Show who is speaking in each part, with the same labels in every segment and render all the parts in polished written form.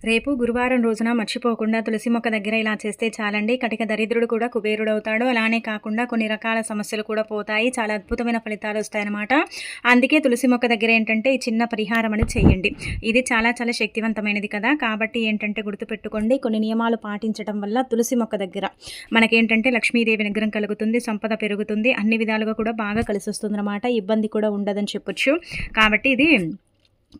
Speaker 1: రేపు గురువారం రోజున మర్చిపోకుండా తులసి మొక్క దగ్గర ఇలా చేస్తే చాలండి. కటిక దరిద్రుడు కూడా కుబేరుడవుతాడు. అలానే కాకుండా కొన్ని రకాల సమస్యలు కూడా పోతాయి. చాలా అద్భుతమైన ఫలితాలు వస్తాయన్నమాట. అందుకే తులసి మొక్క దగ్గర ఏంటంటే ఈ చిన్న పరిహారం అనేది చేయండి. ఇది చాలా చాలా శక్తివంతమైనది కదా. కాబట్టి ఏంటంటే గుర్తుపెట్టుకోండి, కొన్ని నియమాలు పాటించడం వల్ల తులసి మొక్క దగ్గర మనకేంటంటే లక్ష్మీదేవి నిగ్రహం కలుగుతుంది, సంపద పెరుగుతుంది, అన్ని విధాలుగా కూడా బాగా కలిసి వస్తుందన్నమాట. ఇబ్బంది కూడా ఉండదని చెప్పొచ్చు. కాబట్టి ఇది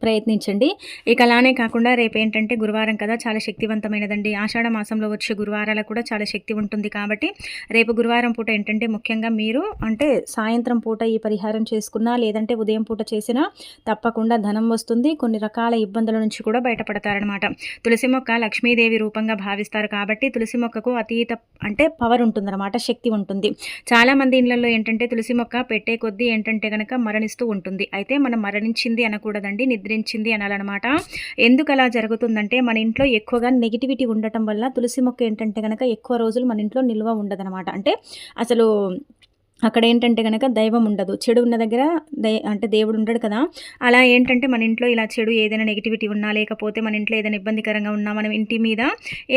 Speaker 1: ప్రయత్నించండి. ఇక అలానే కాకుండా రేపేంటంటే గురువారం కదా, చాలా శక్తివంతమైనదండి. ఆషాఢ మాసంలో వచ్చే గురువారాలకు కూడా చాలా శక్తి ఉంటుంది. కాబట్టి రేపు గురువారం పూట ఏంటంటే ముఖ్యంగా మీరు అంటే సాయంత్రం పూట ఈ పరిహారం చేసుకున్నా, లేదంటే ఉదయం పూట చేసినా తప్పకుండా ధనం వస్తుంది. కొన్ని రకాల ఇబ్బందుల నుంచి కూడా బయటపడతారనమాట. తులసి మొక్క లక్ష్మీదేవి రూపంగా భావిస్తారు. కాబట్టి తులసి మొక్కకు అతీత అంటే పవర్ ఉంటుందన్నమాట, శక్తి ఉంటుంది. చాలామంది ఇళ్లలో ఏంటంటే తులసి మొక్క పెట్టే కొద్దీ ఏంటంటే కనుక మరణిస్తూ ఉంటుంది. అయితే మనం మరణించింది అనకూడదండి, నిద్రించింది అనాలన్నమాట. ఎందుకు అలా జరుగుతుందంటే మన ఇంట్లో ఎక్కువగా నెగిటివిటీ ఉండటం వల్ల తులసి మొక్క ఏంటంటే కనుక ఎక్కువ రోజులు మన ఇంట్లో నిల్వ ఉండదనమాట. అంటే అసలు అక్కడ ఏంటంటే కనుక దైవం ఉండదు. చెడు ఉన్న దగ్గర అంటే దేవుడు ఉండడు కదా. అలా ఏంటంటే మన ఇంట్లో ఇలా చెడు ఏదైనా నెగిటివిటీ ఉన్నా, లేకపోతే మన ఇంట్లో ఏదైనా ఇబ్బందికరంగా ఉన్నా, మనం ఇంటి మీద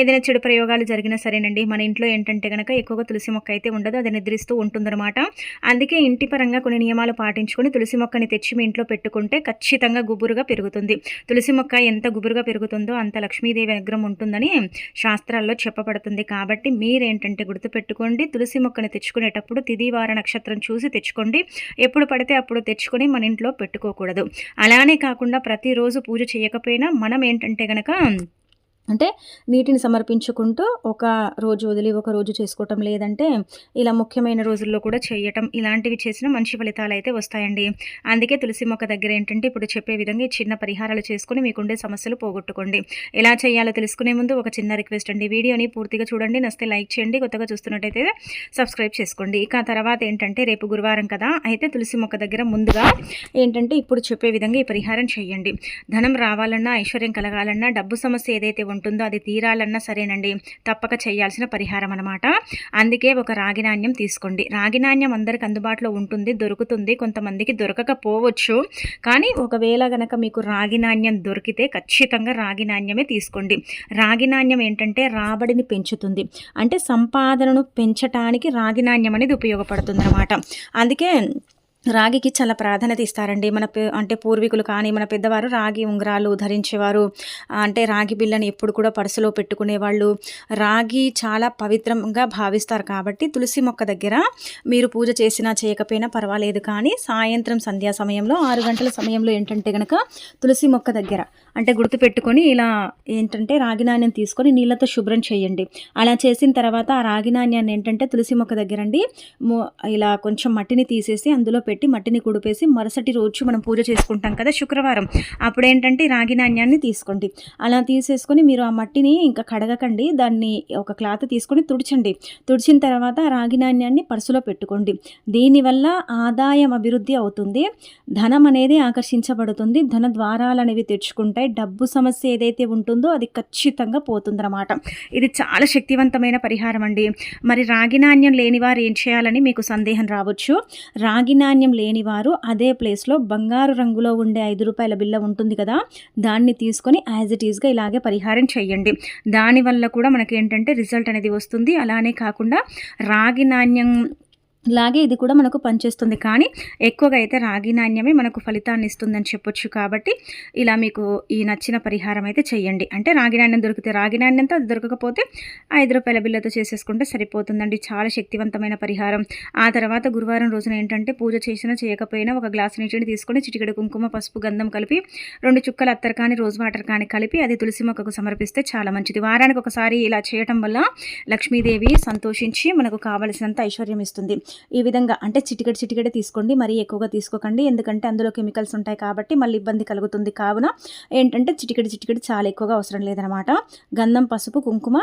Speaker 1: ఏదైనా చెడు ప్రయోగాలు జరిగినా సరేనండి, మన ఇంట్లో ఏంటంటే కనుక ఎక్కువగా తులసి మొక్క అయితే ఉండదు, అది నిద్రిస్తూ ఉంటుందన్నమాట. అందుకే ఇంటి పరంగా కొన్ని నియమాలు పాటించుకొని తులసి మొక్కని తెచ్చి మీ ఇంట్లో పెట్టుకుంటే ఖచ్చితంగా గుబురుగా పెరుగుతుంది. తులసి మొక్క ఎంత గుబురుగా పెరుగుతుందో అంత లక్ష్మీదేవి అనుగ్రహం ఉంటుందని శాస్త్రాల్లో చెప్పబడుతుంది. కాబట్టి మీరేంటంటే గుర్తుపెట్టుకోండి, తులసి మొక్కని తెచ్చుకునేటప్పుడు తిదివార నక్షత్రం చూసి తెచ్చుకోండి. ఎప్పుడు పడితే అప్పుడు తెచ్చుకొని మన ఇంట్లో పెట్టుకోకూడదు. అలానే కాకుండా ప్రతిరోజు పూజ చేయకపోయినా మనం ఏంటంటే గనక అంటే నీటిని సమర్పించుకుంటూ ఒక రోజు వదిలి ఒక రోజు చేసుకోవటం, లేదంటే ఇలా ముఖ్యమైన రోజుల్లో కూడా చేయటం, ఇలాంటివి చేసిన మంచి ఫలితాలు అయితే వస్తాయండి. అందుకే తులసి మొక్క దగ్గర ఏంటంటే ఇప్పుడు చెప్పే విధంగా ఈ చిన్న పరిహారాలు చేసుకుని మీకుండే సమస్యలు పోగొట్టుకోండి. ఎలా చేయాలో తెలుసుకునే ముందు ఒక చిన్న రిక్వెస్ట్ అండి, వీడియోని పూర్తిగా చూడండి, నచ్చితే లైక్ చేయండి, కొత్తగా చూస్తున్నట్టయితే సబ్స్క్రైబ్ చేసుకోండి. ఇక తర్వాత ఏంటంటే రేపు గురువారం కదా, అయితే తులసి మొక్క దగ్గర ముందుగా ఏంటంటే ఇప్పుడు చెప్పే విధంగా ఈ పరిహారం చేయండి. ధనం రావాలన్నా, ఐశ్వర్యం కలగాలన్నా, డబ్బు సమస్య ఏదైతే ఉంటుందో అది తీరాలన్నా సరేనండి, తప్పక చేయాల్సిన పరిహారం అనమాట. అందుకే ఒక రాగి నాణ్యం తీసుకోండి. రాగి నాణ్యం అందరికి అందుబాటులో ఉంటుంది, దొరుకుతుంది. కొంతమందికి దొరకకపోవచ్చు, కానీ ఒకవేళ గనక మీకు రాగి నాణ్యం దొరికితే ఖచ్చితంగా రాగి నాణ్యమే తీసుకోండి. రాగి నాణ్యం ఏంటంటే రాబడిని పెంచుతుంది, అంటే సంపాదనను పెంచటానికి రాగి నాణ్యం అనేది ఉపయోగపడుతుంది అనమాట. అందుకే రాగికి చాలా ప్రాధాన్యత ఇస్తారండి. అంటే పూర్వీకులు కానీ మన పెద్దవారు రాగి ఉంగరాలు ధరించేవారు, అంటే రాగి బిళ్ళని ఎప్పుడు కూడా పర్సులో పెట్టుకునేవాళ్ళు. రాగి చాలా పవిత్రంగా భావిస్తారు. కాబట్టి తులసి మొక్క దగ్గర మీరు పూజ చేసినా చేయకపోయినా పర్వాలేదు, కానీ సాయంత్రం సంధ్యా సమయంలో 6 గంటల సమయంలో ఏంటంటే కనుక తులసి మొక్క దగ్గర అంటే గుర్తుపెట్టుకొని ఇలా ఏంటంటే రాగి నాణ్యం తీసుకొని నీళ్ళతో శుభ్రం చేయండి. అలా చేసిన తర్వాత ఆ రాగి నాణ్యాన్ని ఏంటంటే తులసి మొక్క దగ్గరండి ఇలా కొంచెం మట్టిని తీసేసి అందులో పెట్టి మట్టిని కుడిపేసి మరుసటి రోజు మనం పూజ చేసుకుంటాం కదా శుక్రవారం, అప్పుడు ఏంటంటే రాగి నాణ్యాన్ని తీసుకోండి. అలా తీసేసుకొని మీరు ఆ మట్టిని ఇంకా కడగకండి, దాన్ని ఒక క్లాత్ తీసుకొని తుడిచండి. తుడిచిన తర్వాత రాగి నాణ్యాన్ని పర్సులో పెట్టుకోండి. దీనివల్ల ఆదాయం అభివృద్ధి అవుతుంది, ధనం అనేది ఆకర్షించబడుతుంది, ధన ద్వారాలు అనేవి తెచ్చుకుంటాయి, డబ్బు సమస్య ఏదైతే ఉంటుందో అది ఖచ్చితంగా పోతుందన్నమాట. ఇది చాలా శక్తివంతమైన పరిహారం అండి. మరి రాగి నాణ్యం లేనివారు ఏం చేయాలని మీకు సందేహం రావచ్చు. రాగి నాణ్యం లేనివారు అదే ప్లేస్లో బంగారు రంగులో ఉండే 5 రూపాయల బిళ్ళ ఉంటుంది కదా, దాన్ని తీసుకొని యాజ్ ఇట్ ఈస్గా ఇలాగే పరిహారం చేయండి. దానివల్ల కూడా మనకి ఏంటంటే రిజల్ట్ అనేది వస్తుంది. అలానే కాకుండా రాగి నాణ్యం లాగే ఇది కూడా మనకు పనిచేస్తుంది, కానీ ఎక్కువగా అయితే రాగి నాణ్యమే మనకు ఫలితాన్ని ఇస్తుందని చెప్పొచ్చు. కాబట్టి ఇలా మీకు ఈ నచ్చిన పరిహారం అయితే చేయండి. అంటే రాగి నాణ్యం దొరికితే రాగి నాణ్యంతో, అది దొరకకపోతే 5 రూపాయల బిళ్ళతో చేసేసుకుంటే సరిపోతుందండి. చాలా శక్తివంతమైన పరిహారం. ఆ తర్వాత గురువారం రోజున ఏంటంటే పూజ చేసినా చేయకపోయినా ఒక గ్లాసు నీటిని తీసుకొని చిటికెడు కుంకుమ, పసుపు, గంధం కలిపి 2 చుక్కల అత్తర్ కానీ రోజ్ వాటర్ కానీ కలిపి అది తులసి మొక్కకు సమర్పిస్తే చాలా మంచిది. వారానికి ఒకసారి ఇలా చేయటం వల్ల లక్ష్మీదేవి సంతోషించి మనకు కావలసినంత ఐశ్వర్యం ఇస్తుంది. ఈ విధంగా అంటే చిటికెడు తీసుకోండి, మరీ ఎక్కువగా తీసుకోకండి, ఎందుకంటే అందులో కెమికల్స్ ఉంటాయి కాబట్టి మళ్ళీ ఇబ్బంది కలుగుతుంది. కావున ఏంటంటే చిటికెడు చాలా ఎక్కువగా అవసరం లేదనమాట. గంధం, పసుపు, కుంకుమ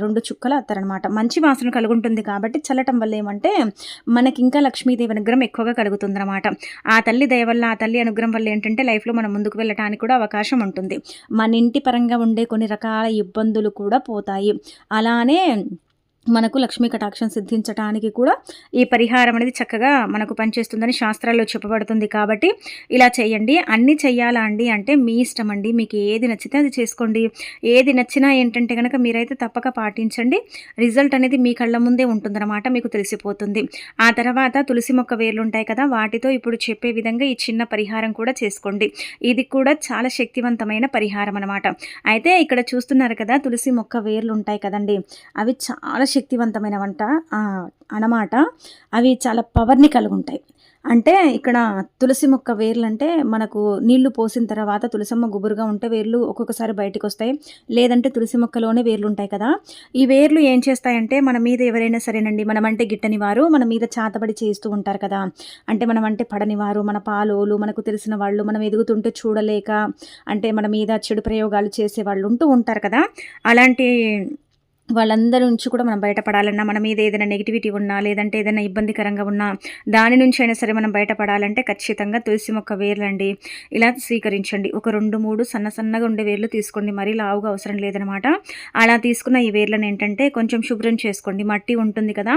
Speaker 1: 2 చుక్కల అత్తరనమాట. మంచి వాసన కలుగుంటుంది కాబట్టి చల్లటం వల్ల ఏమంటే మనకి ఇంకా లక్ష్మీదేవి అనుగ్రహం ఎక్కువగా కలుగుతుందన్నమాట. ఆ తల్లి దయ వల్ల, ఆ తల్లి అనుగ్రహం వల్ల ఏంటంటే లైఫ్లో మనం ముందుకు వెళ్ళటానికి కూడా అవకాశం ఉంటుంది. మన ఇంటి పరంగా ఉండే కొన్ని రకాల ఇబ్బందులు కూడా పోతాయి. అలానే మనకు లక్ష్మీ కటాక్షం సిద్ధించడానికి కూడా ఈ పరిహారం అనేది చక్కగా మనకు పనిచేస్తుందని శాస్త్రాల్లో చెప్పబడుతుంది. కాబట్టి ఇలా చేయండి. అన్నీ చెయ్యాలా అండి అంటే మీ ఇష్టం అండి. మీకు ఏది నచ్చితే అది చేసుకోండి. ఏది నచ్చినా ఏంటంటే కనుక మీరైతే తప్పక పాటించండి. రిజల్ట్ అనేది మీ కళ్ళ ముందే ఉంటుందన్నమాట, మీకు తెలిసిపోతుంది. ఆ తర్వాత తులసి మొక్క వేర్లు ఉంటాయి కదా, వాటితో ఇప్పుడు చెప్పే విధంగా ఈ చిన్న పరిహారం కూడా చేసుకోండి. ఇది కూడా చాలా శక్తివంతమైన పరిహారం అనమాట. అయితే ఇక్కడ చూస్తున్నారు కదా, తులసి మొక్క వేర్లు ఉంటాయి కదండి, అవి చాలా శక్తివంతమైన అన్నమాట. అవి చాలా పవర్ని కలిగి ఉంటాయి. అంటే ఇక్కడ తులసి మొక్క వేర్లు అంటే మనకు నీళ్లు పోసిన తర్వాత తులసమ్మ గుబురుగా ఉంటే వేర్లు ఒక్కొక్కసారి బయటకు వస్తాయి. లేదంటే తులసి మొక్కలోనే వేర్లు ఉంటాయి కదా, ఈ వేర్లు ఏం చేస్తాయంటే మన మీద ఎవరైనా సరేనండి, మనమంటే గిట్టని వారు మన మీద చాతబడి చేస్తూ ఉంటారు కదా, అంటే మనమంటే పడని వారు, మన పాలోలు, మనకు తెలిసిన వాళ్ళు, మనం ఎదుగుతుంటే చూడలేక అంటే మన మీద చెడు ప్రయోగాలు చేసే వాళ్ళు ఉంటూ ఉంటారు కదా, అలాంటి వాళ్ళందరి నుంచి కూడా మనం బయటపడాలన్నా, మన మీద ఏదైనా నెగిటివిటీ ఉన్నా, లేదంటే ఏదైనా ఇబ్బందికరంగా ఉన్నా, దాని నుంచి అయినా సరే మనం బయటపడాలంటే ఖచ్చితంగా తులసి మొక్క వేర్లండి ఇలా స్వీకరించండి. ఒక 2-3 సన్నగా ఉండే వేర్లు తీసుకోండి, మరీ లావుగా అవసరం లేదనమాట. అలా తీసుకున్న ఈ వేర్లను ఏంటంటే కొంచెం శుభ్రం చేసుకోండి. మట్టి ఉంటుంది కదా,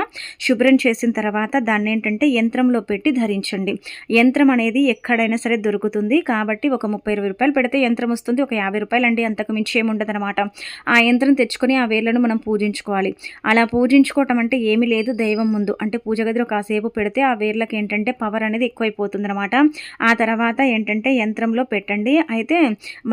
Speaker 1: శుభ్రం చేసిన తర్వాత దాన్ని ఏంటంటే యంత్రంలో పెట్టి ధరించండి. యంత్రం అనేది ఎక్కడైనా సరే దొరుకుతుంది కాబట్టి ఒక 30-20 రూపాయలు పెడితే యంత్రం వస్తుంది. ఒక 50 రూపాయలు అండి, అంతకు మించి ఏముండదనమాట. ఆ యంత్రం తెచ్చుకొని ఆ వేర్లను మనం పూజించుకోవాలి. అలా పూజించుకోవటం అంటే ఏమీ లేదు, దైవం ముందు అంటే పూజ గదిలో కాసేపు పెడితే ఆ వేర్లకు ఏంటంటే పవర్ అనేది ఎక్కువైపోతుంది అనమాట. ఆ తర్వాత ఏంటంటే యంత్రంలో పెట్టండి. అయితే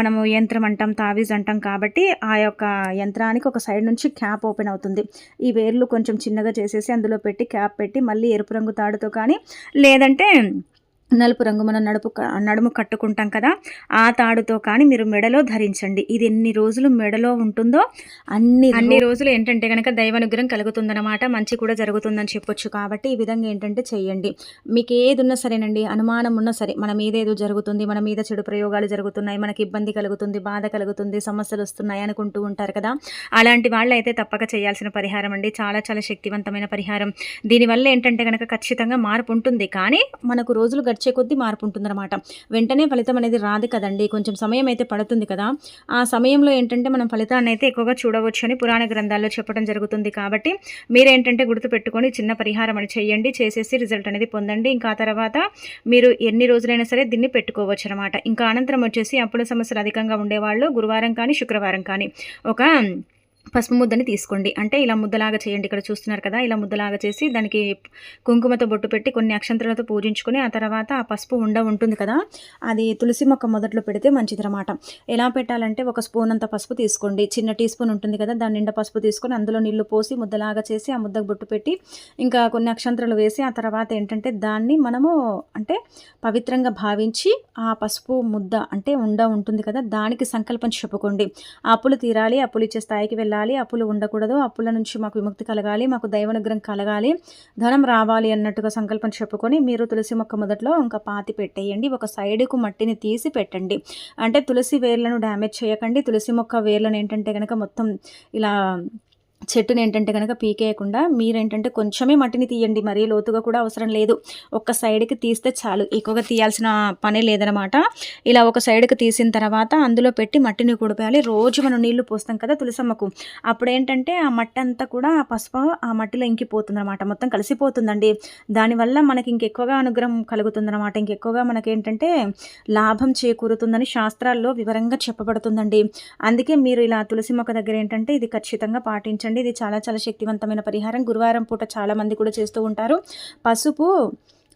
Speaker 1: మనము యంత్రం అంటాం, తావీజ్ అంటాం కాబట్టి ఆ యొక్క యంత్రానికి ఒక సైడ్ నుంచి క్యాప్ ఓపెన్ అవుతుంది. ఈ వేర్లు కొంచెం చిన్నగా చేసేసి అందులో పెట్టి క్యాప్ పెట్టి మళ్ళీ ఎరుపు రంగు తాడుతో కానీ లేదంటే నలుపు రంగు మనం నడుము కట్టుకుంటాం కదా, ఆ తాడుతో కానీ మీరు మెడలో ధరించండి. ఇది ఎన్ని రోజులు మెడలో ఉంటుందో అన్ని రోజులు ఏంటంటే కనుక దైవానుగ్రహం కలుగుతుందన్నమాట, మంచి కూడా జరుగుతుందని చెప్పొచ్చు. కాబట్టి ఈ విధంగా ఏంటంటే చెయ్యండి. మీకు ఏది ఉన్నా సరేనండి, అనుమానం ఉన్నా సరే, మన మీద ఏదో జరుగుతుంది, మన మీద చెడు ప్రయోగాలు జరుగుతున్నాయి, మనకి ఇబ్బంది కలుగుతుంది, బాధ కలుగుతుంది, సమస్యలు వస్తున్నాయి అనుకుంటూ ఉంటారు కదా, అలాంటి వాళ్ళు అయితే తప్పక చేయాల్సిన పరిహారం అండి. చాలా చాలా శక్తివంతమైన పరిహారం. దీనివల్ల ఏంటంటే కనుక ఖచ్చితంగా మార్పు ఉంటుంది. కానీ మనకు రోజులు గడిచే కొద్దీ మార్పు ఉంటుందన్నమాట. వెంటనే ఫలితం అనేది రాదు కదండి, కొంచెం సమయం అయితే పడుతుంది కదా. ఆ సమయంలో ఏంటంటే మనం ఫలితాన్ని అయితే ఎక్కువగా చూడవచ్చు అని పురాణ గ్రంథాల్లో చెప్పడం జరుగుతుంది. కాబట్టి మీరేంటంటే గుర్తుపెట్టుకొని చిన్న పరిహారం అని చేయండి, చేసేసి రిజల్ట్ అనేది పొందండి. ఇంకా ఆ తర్వాత మీరు ఎన్ని రోజులైనా సరే దీన్ని పెట్టుకోవచ్చు అనమాట. ఇంకా అనంతరం వచ్చేసి అప్పుల సమస్యలు అధికంగా ఉండేవాళ్ళు గురువారం కానీ శుక్రవారం కానీ ఒక పసుపు ముద్దని తీసుకోండి. అంటే ఇలా ముద్దలాగా చేయండి. ఇక్కడ చూస్తున్నారు కదా, ఇలా ముద్దలాగా చేసి దానికి కుంకుమతో బొట్టు పెట్టి కొన్ని అక్షంతలతో పూజించుకొని ఆ తర్వాత ఆ పసుపు ఉంటుంది కదా, అది తులసి మొక్క మొదట్లో పెడితే మంచిదన్నమాట. ఎలా పెట్టాలంటే ఒక స్పూన్ అంత పసుపు తీసుకోండి. చిన్న టీ స్పూన్ ఉంటుంది కదా, దాని నిండా పసుపు తీసుకొని అందులో నీళ్లు పోసి ముద్దలాగా చేసి ఆ ముద్దకు బొట్టు పెట్టి ఇంకా కొన్ని అక్షంతలు వేసి ఆ తర్వాత ఏంటంటే దాన్ని మనము అంటే పవిత్రంగా భావించి ఆ పసుపు ముద్ద అంటే ఉంటుంది కదా, దానికి సంకల్పం చెప్పుకోండి. అప్పులు తీరాలి, అప్పులు ఇచ్చే స్థాయికి వెళ్ళాలి, అప్పులు ఉండకూడదు, అప్పుల నుంచి మాకు విముక్తి కలగాలి, మాకు దైవానుగ్రహం కలగాలి, ధనం రావాలి అన్నట్టుగా సంకల్పం చెప్పుకొని మీరు తులసి మొక్క మొదట్లో ఇంకా పాతి పెట్టేయండి. ఒక సైడ్కు మట్టిని తీసి పెట్టండి. అంటే తులసి వేర్లను డ్యామేజ్ చేయకండి. తులసి మొక్క వేర్లను ఏంటంటే కనుక మొత్తం ఇలా చెట్టుని ఏంటంటే కనుక పీకేయకుండా మీరేంటంటే కొంచెమే మట్టిని తీయండి, మరీ లోతుగా కూడా అవసరం లేదు. ఒక సైడ్కి తీస్తే చాలు, ఎక్కువగా తీయాల్సిన పనే లేదనమాట. ఇలా ఒక సైడ్కి తీసిన తర్వాత అందులో పెట్టి మట్టిని కుడిపేయాలి. రోజు మనం నీళ్లు పోస్తాం కదా తులసమ్మకు, అప్పుడు ఏంటంటే ఆ మట్టి అంతా కూడా ఆ పసుపు ఆ మట్టిలో ఇంకిపోతుంది అనమాట, మొత్తం కలిసిపోతుందండి. దానివల్ల మనకి ఇంకెక్కువగా అనుగ్రహం కలుగుతుందన్నమాట, ఇంకెక్కువగా మనకేంటంటే లాభం చేకూరుతుందని శాస్త్రాల్లో వివరంగా చెప్పబడుతుందండి. అందుకే మీరు ఇలా తులసి మొక్క దగ్గర ఏంటంటే ఇది ఖచ్చితంగా పాటించండి. ఇది చాలా చాలా శక్తివంతమైన పరిహారం. గురువారం పూట చాలా మంది కూడా చేస్తూ ఉంటారు. పసుపు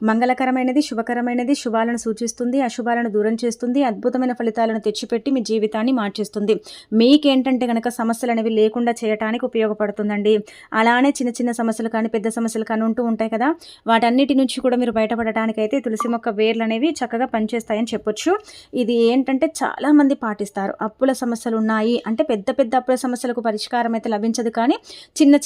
Speaker 1: మంగళకరమైనది, శుభకరమైనది, శుభాలను సూచిస్తుంది, అశుభాలను దూరం చేస్తుంది, అద్భుతమైన ఫలితాలను తెచ్చిపెట్టి మీ జీవితాన్ని మార్చేస్తుంది. మీకేంటంటే కనుక సమస్యలు అనేవి లేకుండా చేయడానికి ఉపయోగపడుతుందండి. అలానే చిన్న చిన్న సమస్యలు కానీ పెద్ద సమస్యలు కానీ ఉంటూ ఉంటాయి కదా, వాటన్నిటి నుంచి కూడా మీరు బయటపడటానికి అయితే తులసి మొక్క వేర్లు అనేవి చక్కగా పనిచేస్తాయని చెప్పొచ్చు. ఇది ఏంటంటే చాలామంది పాటిస్తారు. అప్పుల సమస్యలు ఉన్నాయి అంటే పెద్ద పెద్ద అప్పుల సమస్యలకు పరిష్కారం అయితే లభించదు, కానీ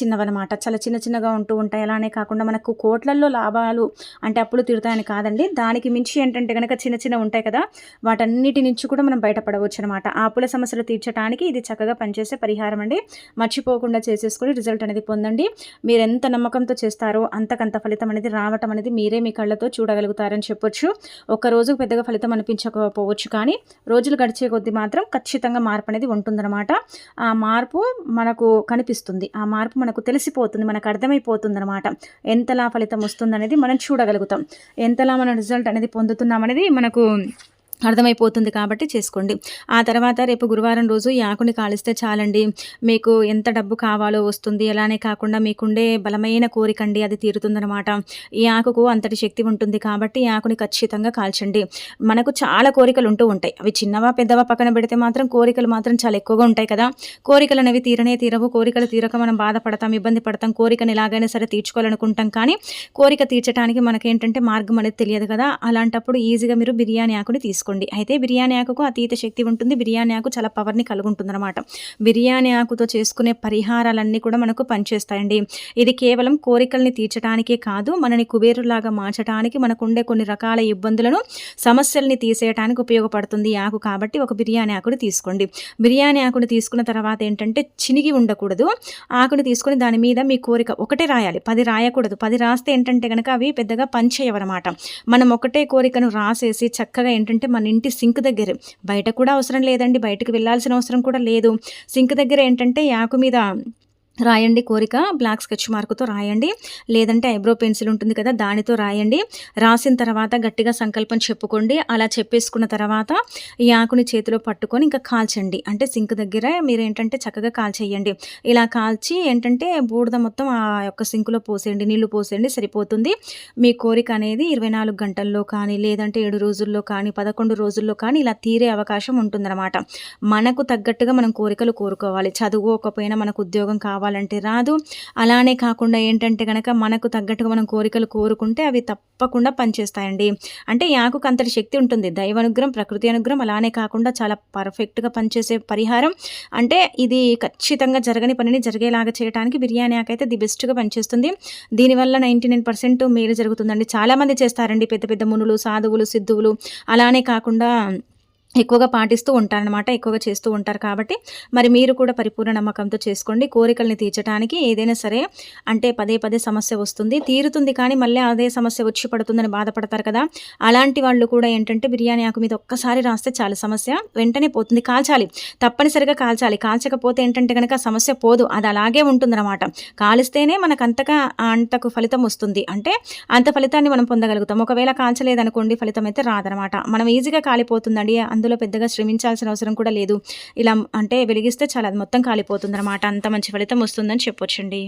Speaker 1: చిన్నవన్నమాట, చాలా చిన్నగా ఉంటూ ఉంటాయి. అలానే కాకుండా మనకు కోట్లల్లో లాభాలు అంటే అప్పులు తీరుతాయని కాదండి. దానికి మించి ఏంటంటే గనక చిన్న చిన్న ఉంటాయి కదా, వాటన్నిటి నుంచి కూడా మనం బయటపడవచ్చు అనమాట. ఆ అప్పుల సమస్యలు తీర్చడానికి ఇది చక్కగా పనిచేసే పరిహారం అండి. మర్చిపోకుండా చేసేసుకొని రిజల్ట్ అనేది పొందండి. మీరు ఎంత నమ్మకంతో చేస్తారో అంతకంత ఫలితం అనేది రావటం అనేది మీరే మీ కళ్ళతో చూడగలుగుతారని చెప్పొచ్చు. ఒక్క రోజుకు పెద్దగా ఫలితం అనిపించకపోవచ్చు, కానీ రోజులు గడిచే కొద్దీ మాత్రం ఖచ్చితంగా మార్పు అనేది ఉంటుందన్నమాట. ఆ మార్పు మనకు కనిపిస్తుంది, ఆ మార్పు మనకు తెలిసిపోతుంది, మనకు అర్థమైపోతుంది అనమాట. ఎంతలా ఫలితం వస్తుందనేది మనం చూడగలుగుతాం, ఎంతలా మనం రిజల్ట్ అనేది పొందుతున్నాం అనేది మనకు అర్థమైపోతుంది. కాబట్టి చేసుకోండి. ఆ తర్వాత రేపు గురువారం రోజు ఈ ఆకుని కాలిస్తే చాలండి, మీకు ఎంత డబ్బు కావాలో వస్తుంది. అలానే కాకుండా మీకుండే బలమైన కోరికండి అది తీరుతుందనమాట. ఈ ఆకుకు అంతటి శక్తి ఉంటుంది కాబట్టి ఈ ఆకుని ఖచ్చితంగా కాల్చండి. మనకు చాలా కోరికలు ఉంటూ ఉంటాయి, అవి చిన్నవా పెద్దవా పక్కన పెడితే మాత్రం కోరికలు మాత్రం చాలా ఎక్కువగా ఉంటాయి కదా. కోరికలు అనేవి తీరవు. కోరికలు తీరక మనం బాధపడతాం, ఇబ్బంది పడతాం. కోరికను ఎలాగైనా సరే తీర్చుకోవాలనుకుంటాం, కానీ కోరిక తీర్చడానికి మనకేంటంటే మార్గం అనేది తెలియదు కదా. అలాంటప్పుడు ఈజీగా మీరు బిర్యానీ ఆకుని తీసుకోండి. అయితే బిర్యానీ ఆకుకు అతీత శక్తి ఉంటుంది, బిర్యానీ ఆకు చాలా పవర్ని కలిగి ఉంటుందన్నమాట. బిర్యానీ ఆకుతో చేసుకునే పరిహారాలన్నీ కూడా మనకు పనిచేస్తాయండి. ఇది కేవలం కోరికల్ని తీర్చడానికే కాదు, మనని కుబేరులాగా మార్చడానికి, మనకు ఉండే కొన్ని రకాల ఇబ్బందులను సమస్యల్ని తీసేయడానికి ఉపయోగపడుతుంది ఈ ఆకు. కాబట్టి ఒక బిర్యానీ ఆకుని తీసుకోండి. బిర్యానీ ఆకుని తీసుకున్న తర్వాత ఏంటంటే చినిగి ఉండకూడదు. ఆకుని తీసుకొని దాని మీద మీ కోరిక ఒకటే రాయాలి, 10 రాయకూడదు. 10 రాస్తే ఏంటంటే కనుక అవి పెద్దగా పనిచేయవన్నమాట. మనం ఒకటే కోరికను రాసేసి చక్కగా ఏంటంటే మన ఇంటి సింక్ దగ్గర, బయట కూడా అవసరం లేదండి, బయటకు వెళ్ళాల్సిన అవసరం కూడా లేదు. సింక్ దగ్గర ఏంటంటే ఆకు మీద రాయండి కోరిక, బ్లాక్ స్కెచ్ మార్కుతో రాయండి, లేదంటే ఐబ్రో పెన్సిల్ ఉంటుంది కదా దానితో రాయండి. రాసిన తర్వాత గట్టిగా సంకల్పం చెప్పుకోండి. అలా చెప్పేసుకున్న తర్వాత ఈ ఆకుని చేతిలో పట్టుకొని ఇంకా కాల్చండి. అంటే సింక్ దగ్గర మీరు ఏంటంటే చక్కగా కాల్చేయండి. ఇలా కాల్చి ఏంటంటే బూడిద మొత్తం ఆ యొక్క సింకులో పోసేయండి, నీళ్లు పోసేయండి, సరిపోతుంది. మీ కోరిక అనేది 24 గంటల్లో కానీ, లేదంటే 7 రోజుల్లో కానీ, 11 రోజుల్లో కానీ ఇలా తీరే అవకాశం ఉంటుందన్నమాట. మనకు తగ్గట్టుగా మనం కోరికలు కోరుకోవాలి. చదువుకోకపోయినా మనకు ఉద్యోగం కావాలంటే రాదు. అలానే కాకుండా ఏంటంటే కనుక మనకు తగ్గట్టుగా మనం కోరికలు కోరుకుంటే అవి తప్పకుండా పనిచేస్తాయండి. అంటే ఈ ఆకుకు అంతటి శక్తి ఉంటుంది, దైవ అనుగ్రహం, ప్రకృతి అనుగ్రహం. అలానే కాకుండా చాలా పర్ఫెక్ట్గా పనిచేసే పరిహారం. అంటే ఇది ఖచ్చితంగా జరగని పనిని జరిగేలాగా చేయడానికి బిర్యానీ ఆకు అయితే ది బెస్ట్గా పనిచేస్తుంది. దీనివల్ల 99% మేలు జరుగుతుందండి. చాలామంది చేస్తారండి, పెద్ద పెద్ద మునులు, సాధువులు, సిద్ధువులు. అలానే కాకుండా ఎక్కువగా పాటిస్తూ ఉంటారనమాట, ఎక్కువగా చేస్తూ ఉంటారు. కాబట్టి మరి మీరు కూడా పరిపూర్ణ నమ్మకంతో చేసుకోండి. కోరికల్ని తీర్చడానికి ఏదైనా సరే అంటే పదే సమస్య వస్తుంది, తీరుతుంది, కానీ మళ్ళీ అదే సమస్య వచ్చి పడుతుందని బాధపడతారు కదా. అలాంటి వాళ్ళు కూడా ఏంటంటే బిర్యానీ ఆకు మీద ఒక్కసారి రాస్తే చాలా సమస్య వెంటనే పోతుంది. కాల్చాలి, తప్పనిసరిగా కాల్చాలి. కాల్చకపోతే ఏంటంటే కనుక సమస్య పోదు, అది అలాగే ఉంటుందన్నమాట. కాలిస్తేనే మనకు అంతకు ఫలితం వస్తుంది, అంటే అంత ఫలితాన్ని మనం పొందగలుగుతాం. ఒకవేళ కాల్చలేదనుకోండి ఫలితం అయితే రాదనమాట. మనం ఈజీగా కాలిపోతుందండి, అందులో పెద్దగా శ్రమించాల్సిన అవసరం కూడా లేదు. ఇలా అంటే వెలిగిస్తే చాలా అది మొత్తం కాలిపోతుందన్నమాట. అంత మంచి ఫలితం వస్తుందని చెప్పొచ్చండి.